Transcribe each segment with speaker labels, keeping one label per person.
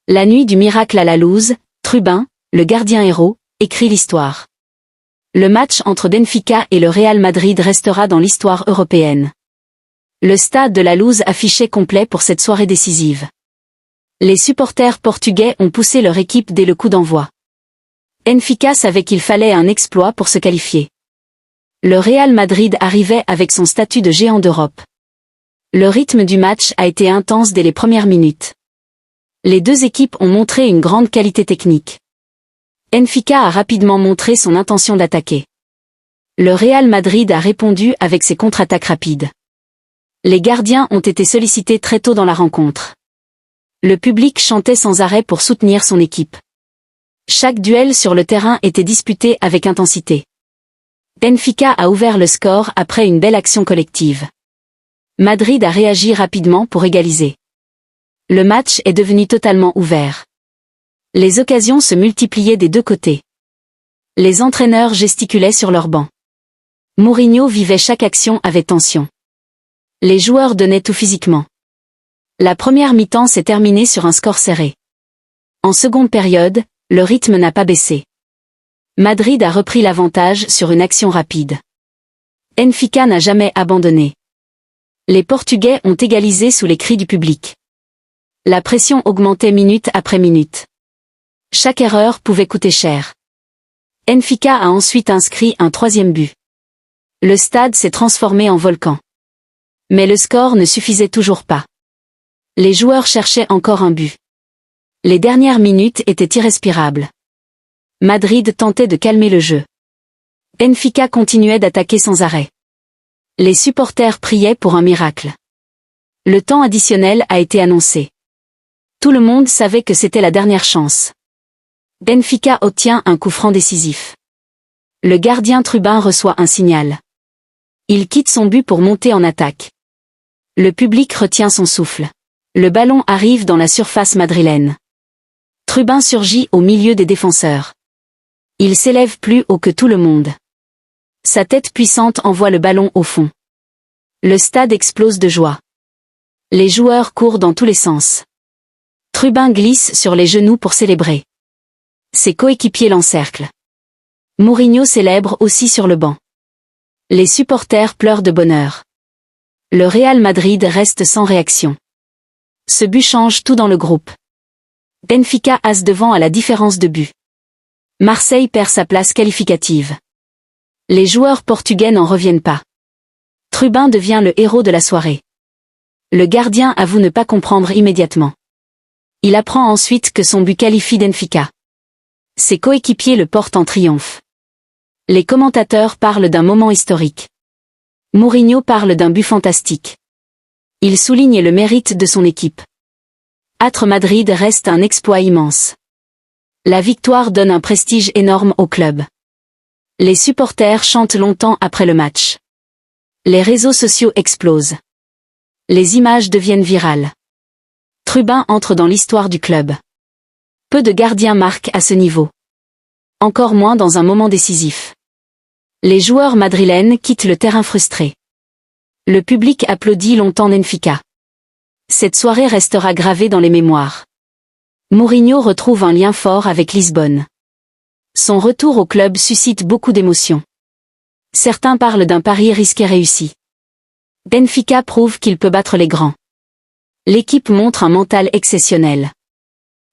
Speaker 1: La nuit du miracle à la Luz, Trubin, le gardien héros, écrit l'histoire. Le match entre Benfica et le Real Madrid restera dans l'histoire européenne. Le stade de la Luz affichait complet pour cette soirée décisive. Les supporters portugais ont poussé leur équipe dès le coup d'envoi. Benfica savait qu'il fallait un exploit pour se qualifier. Le Real Madrid arrivait avec son statut de géant d'Europe. Le rythme du match a été intense dès les premières minutes. Les deux équipes ont montré une grande qualité technique. Benfica a rapidement montré son intention d'attaquer. Le Real Madrid a répondu avec ses contre-attaques rapides. Les gardiens ont été sollicités très tôt dans la rencontre. Le public chantait sans arrêt pour soutenir son équipe. Chaque duel sur le terrain était disputé avec intensité. Benfica a ouvert le score après une belle action collective. Madrid a réagi rapidement pour égaliser. Le match est devenu totalement ouvert. Les occasions se multipliaient des deux côtés. Les entraîneurs gesticulaient sur leurs bancs. Mourinho vivait chaque action avec tension. Les joueurs donnaient tout physiquement. La première mi-temps s'est terminée sur un score serré. En seconde période, le rythme n'a pas baissé. Madrid a repris l'avantage sur une action rapide. Benfica n'a jamais abandonné. Les Portugais ont égalisé sous les cris du public. La pression augmentait minute après minute. Chaque erreur pouvait coûter cher. Benfica a ensuite inscrit un troisième but. Le stade s'est transformé en volcan. Mais le score ne suffisait toujours pas. Les joueurs cherchaient encore un but. Les dernières minutes étaient irrespirables. Madrid tentait de calmer le jeu. Benfica continuait d'attaquer sans arrêt. Les supporters priaient pour un miracle. Le temps additionnel a été annoncé. Tout le monde savait que c'était la dernière chance. Benfica obtient un coup franc décisif. Le gardien Trubin reçoit un signal. Il quitte son but pour monter en attaque. Le public retient son souffle. Le ballon arrive dans la surface madrilène. Trubin surgit au milieu des défenseurs. Il s'élève plus haut que tout le monde. Sa tête puissante envoie le ballon au fond. Le stade explose de joie. Les joueurs courent dans tous les sens. Trubin glisse sur les genoux pour célébrer. Ses coéquipiers l'encerclent. Mourinho célèbre aussi sur le banc. Les supporters pleurent de bonheur. Le Real Madrid reste sans réaction. Ce but change tout dans le groupe. Benfica passe devant à la différence de but. Marseille perd sa place qualificative. Les joueurs portugais n'en reviennent pas. Trubin devient le héros de la soirée. Le gardien avoue ne pas comprendre immédiatement. Il apprend ensuite que son but qualifie Benfica. Ses coéquipiers le portent en triomphe. Les commentateurs parlent d'un moment historique. Mourinho parle d'un but fantastique. Il souligne le mérite de son équipe. Battre Madrid reste un exploit immense. La victoire donne un prestige énorme au club. Les supporters chantent longtemps après le match. Les réseaux sociaux explosent. Les images deviennent virales. Trubin entre dans l'histoire du club. Peu de gardiens marquent à ce niveau. Encore moins dans un moment décisif. Les joueurs madrilènes quittent le terrain frustrés. Le public applaudit longtemps Benfica. Cette soirée restera gravée dans les mémoires. Mourinho retrouve un lien fort avec Lisbonne. Son retour au club suscite beaucoup d'émotions. Certains parlent d'un pari risqué réussi. Benfica prouve qu'il peut battre les grands. L'équipe montre un mental exceptionnel.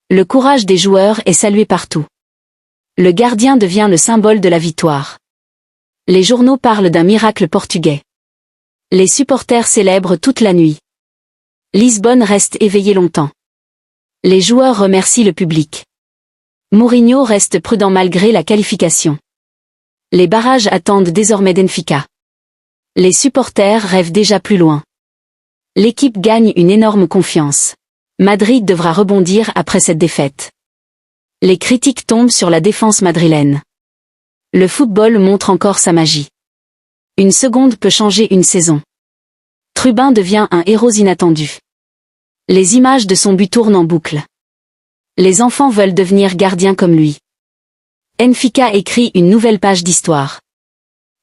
Speaker 1: Le courage des joueurs est salué partout. Le gardien devient le symbole de la victoire. Les journaux parlent d'un miracle portugais. Les supporters célèbrent toute la nuit. Lisbonne reste éveillée longtemps. Les joueurs remercient le public. Mourinho reste prudent malgré la qualification. Les barrages attendent désormais Benfica. Les supporters rêvent déjà plus loin. L'équipe gagne une énorme confiance. Madrid devra rebondir après cette défaite. Les critiques tombent sur la défense madrilène. Le football montre encore sa magie. Une seconde peut changer une saison. Trubin devient un héros inattendu. Les images de son but tournent en boucle. Les enfants veulent devenir gardiens comme lui. Benfica écrit une nouvelle page d'histoire.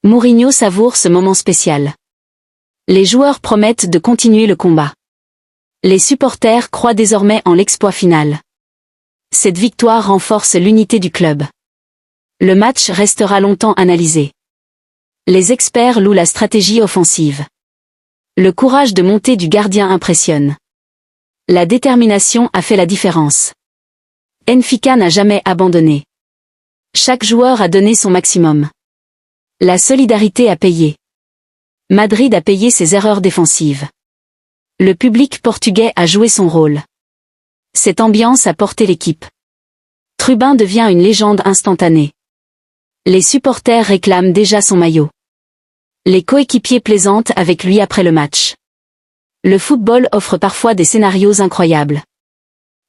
Speaker 1: Mourinho savoure ce moment spécial. Les joueurs promettent de continuer le combat. Les supporters croient désormais en l'exploit final. Cette victoire renforce l'unité du club. Le match restera longtemps analysé. Les experts louent la stratégie offensive. Le courage de monter du gardien impressionne. La détermination a fait la différence. Benfica n'a jamais abandonné. Chaque joueur a donné son maximum. La solidarité a payé. Madrid a payé ses erreurs défensives. Le public portugais a joué son rôle. Cette ambiance a porté l'équipe. Trubin devient une légende instantanée. Les supporters réclament déjà son maillot. Les coéquipiers plaisantent avec lui après le match. Le football offre parfois des scénarios incroyables.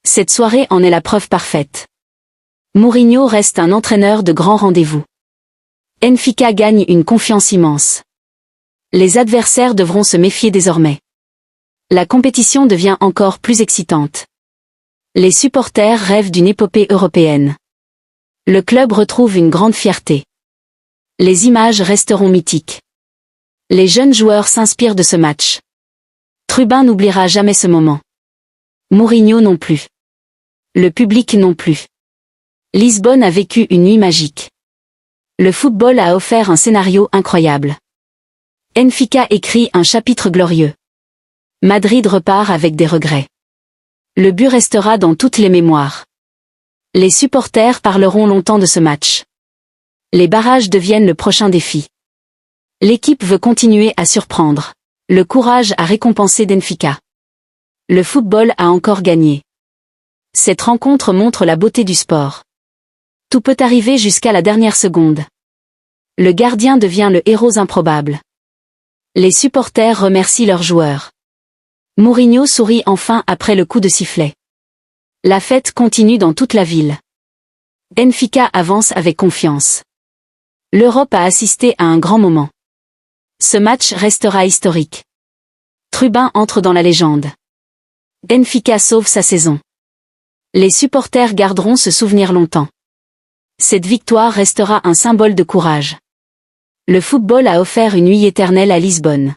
Speaker 1: Cette soirée en est la preuve parfaite. Mourinho reste un entraîneur de grands rendez-vous. Benfica gagne une confiance immense. Les adversaires devront se méfier désormais. La compétition devient encore plus excitante. Les supporters rêvent d'une épopée européenne. Le club retrouve une grande fierté. Les images resteront mythiques. Les jeunes joueurs s'inspirent de ce match. Trubin n'oubliera jamais ce moment. Mourinho non plus. Le public non plus. Lisbonne a vécu une nuit magique. Le football a offert un scénario incroyable. Benfica écrit un chapitre glorieux. Madrid repart avec des regrets. Le but restera dans toutes les mémoires. Les supporters parleront longtemps de ce match. Les barrages deviennent le prochain défi. L'équipe veut continuer à surprendre. Le courage a récompensé Benfica. Le football a encore gagné. Cette rencontre montre la beauté du sport. Tout peut arriver jusqu'à la dernière seconde. Le gardien devient le héros improbable. Les supporters remercient leurs joueurs. Mourinho sourit enfin après le coup de sifflet. La fête continue dans toute la ville. Benfica avance avec confiance. L'Europe a assisté à un grand moment. Ce match restera historique. Trubin entre dans la légende. Benfica sauve sa saison. Les supporters garderont ce souvenir longtemps. Cette victoire restera un symbole de courage. Le football a offert une nuit éternelle à Lisbonne.